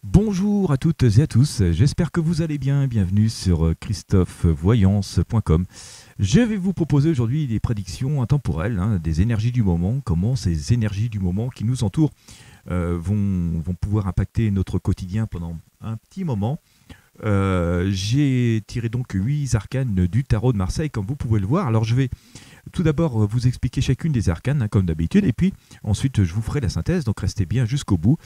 Bonjour à toutes et à tous, j'espère que vous allez bien, bienvenue sur christophevoyance.com. Je vais vous proposer aujourd'hui des prédictions intemporelles, des énergies du moment, comment ces énergies du moment qui nous entourent vont pouvoir impacter notre quotidien pendant un petit moment. J'ai tiré donc 8 arcanes du tarot de Marseille comme vous pouvez le voir. Alors je vais tout d'abord vous expliquer chacune des arcanes comme d'habitude et puis ensuite je vous ferai la synthèse, donc restez bien jusqu'au bout.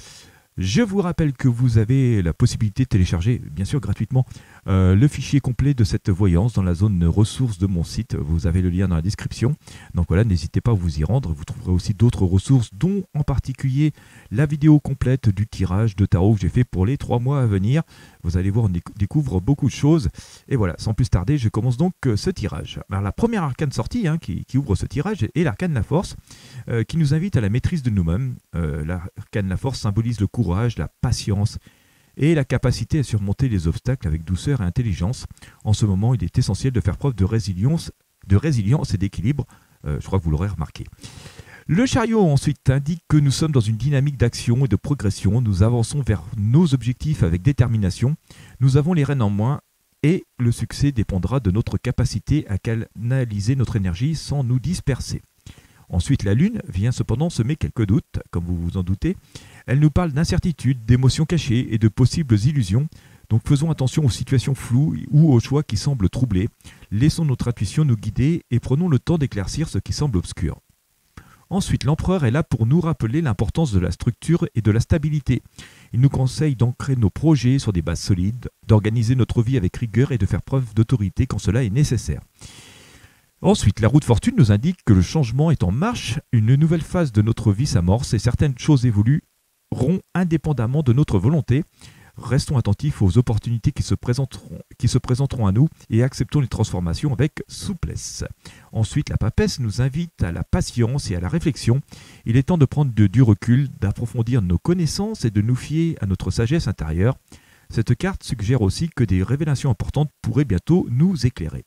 Je vous rappelle que vous avez la possibilité de télécharger, bien sûr gratuitement, le fichier complet de cette voyance dans la zone ressources de mon site. Vous avez le lien dans la description. Donc voilà, n'hésitez pas à vous y rendre. Vous trouverez aussi d'autres ressources, dont en particulier la vidéo complète du tirage de tarot que j'ai fait pour les 3 mois à venir. Vous allez voir, on découvre beaucoup de choses. Et voilà, sans plus tarder, je commence donc ce tirage. Alors la première arcane sortie qui ouvre ce tirage est l'arcane La Force, qui nous invite à la maîtrise de nous-mêmes. L'arcane La Force symbolise le courage, la patience et la capacité à surmonter les obstacles avec douceur et intelligence. En ce moment, il est essentiel de faire preuve de résilience et d'équilibre. Je crois que vous l'aurez remarqué. Le chariot ensuite indique que nous sommes dans une dynamique d'action et de progression. Nous avançons vers nos objectifs avec détermination. Nous avons les rênes en main et le succès dépendra de notre capacité à canaliser notre énergie sans nous disperser. Ensuite, la lune vient cependant semer quelques doutes, comme vous vous en doutez. Elle nous parle d'incertitudes, d'émotions cachées et de possibles illusions. Donc faisons attention aux situations floues ou aux choix qui semblent troublés. Laissons notre intuition nous guider et prenons le temps d'éclaircir ce qui semble obscur. Ensuite, l'empereur est là pour nous rappeler l'importance de la structure et de la stabilité. Il nous conseille d'ancrer nos projets sur des bases solides, d'organiser notre vie avec rigueur et de faire preuve d'autorité quand cela est nécessaire. Ensuite, la roue de fortune nous indique que le changement est en marche, une nouvelle phase de notre vie s'amorce et certaines choses évolueront indépendamment de notre volonté. Restons attentifs aux opportunités qui se présenteront à nous et acceptons les transformations avec souplesse. Ensuite, la papesse nous invite à la patience et à la réflexion. Il est temps de prendre du recul, d'approfondir nos connaissances et de nous fier à notre sagesse intérieure. Cette carte suggère aussi que des révélations importantes pourraient bientôt nous éclairer.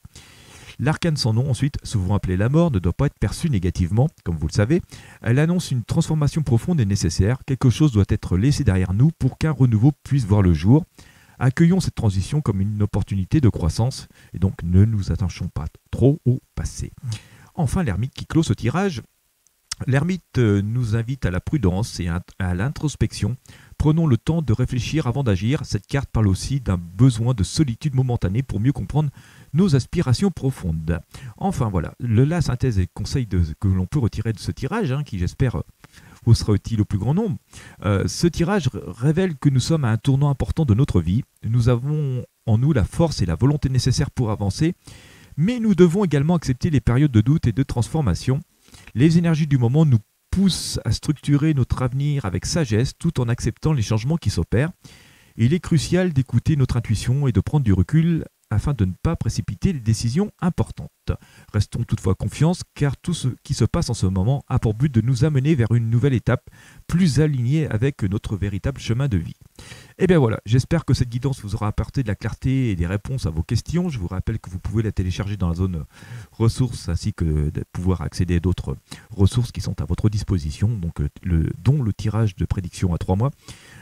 L'arcane sans nom, ensuite, souvent appelée la mort, ne doit pas être perçue négativement, comme vous le savez. Elle annonce une transformation profonde et nécessaire. Quelque chose doit être laissé derrière nous pour qu'un renouveau puisse voir le jour. Accueillons cette transition comme une opportunité de croissance et donc ne nous attachons pas trop au passé. Enfin, l'ermite qui clôt ce tirage. L'ermite nous invite à la prudence et à l'introspection. Prenons le temps de réfléchir avant d'agir. Cette carte parle aussi d'un besoin de solitude momentanée pour mieux comprendre nos aspirations profondes. Enfin voilà, la synthèse et conseils que l'on peut retirer de ce tirage, qui j'espère vous sera utile au plus grand nombre. Ce tirage révèle que nous sommes à un tournant important de notre vie. Nous avons en nous la force et la volonté nécessaires pour avancer, mais nous devons également accepter les périodes de doute et de transformation. Les énergies du moment nous poussent à structurer notre avenir avec sagesse tout en acceptant les changements qui s'opèrent. Il est crucial d'écouter notre intuition et de prendre du recul afin de ne pas précipiter les décisions importantes. Restons toutefois confiants car tout ce qui se passe en ce moment a pour but de nous amener vers une nouvelle étape plus alignée avec notre véritable chemin de vie. Et bien voilà, j'espère que cette guidance vous aura apporté de la clarté et des réponses à vos questions. Je vous rappelle que vous pouvez la télécharger dans la zone ressources ainsi que de pouvoir accéder à d'autres ressources qui sont à votre disposition, donc dont le tirage de prédiction à 3 mois.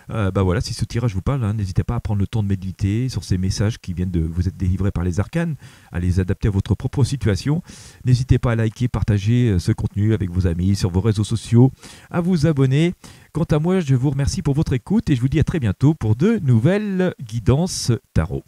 Voilà, si ce tirage vous parle, n'hésitez pas à prendre le temps de méditer sur ces messages qui viennent de vous être délivrés par les arcanes, à les adapter à votre propre situation. N'hésitez pas à liker, partager ce contenu avec vos amis sur vos réseaux sociaux, à vous abonner. Quant à moi, je vous remercie pour votre écoute et je vous dis à très bientôt pour de nouvelles guidances tarot.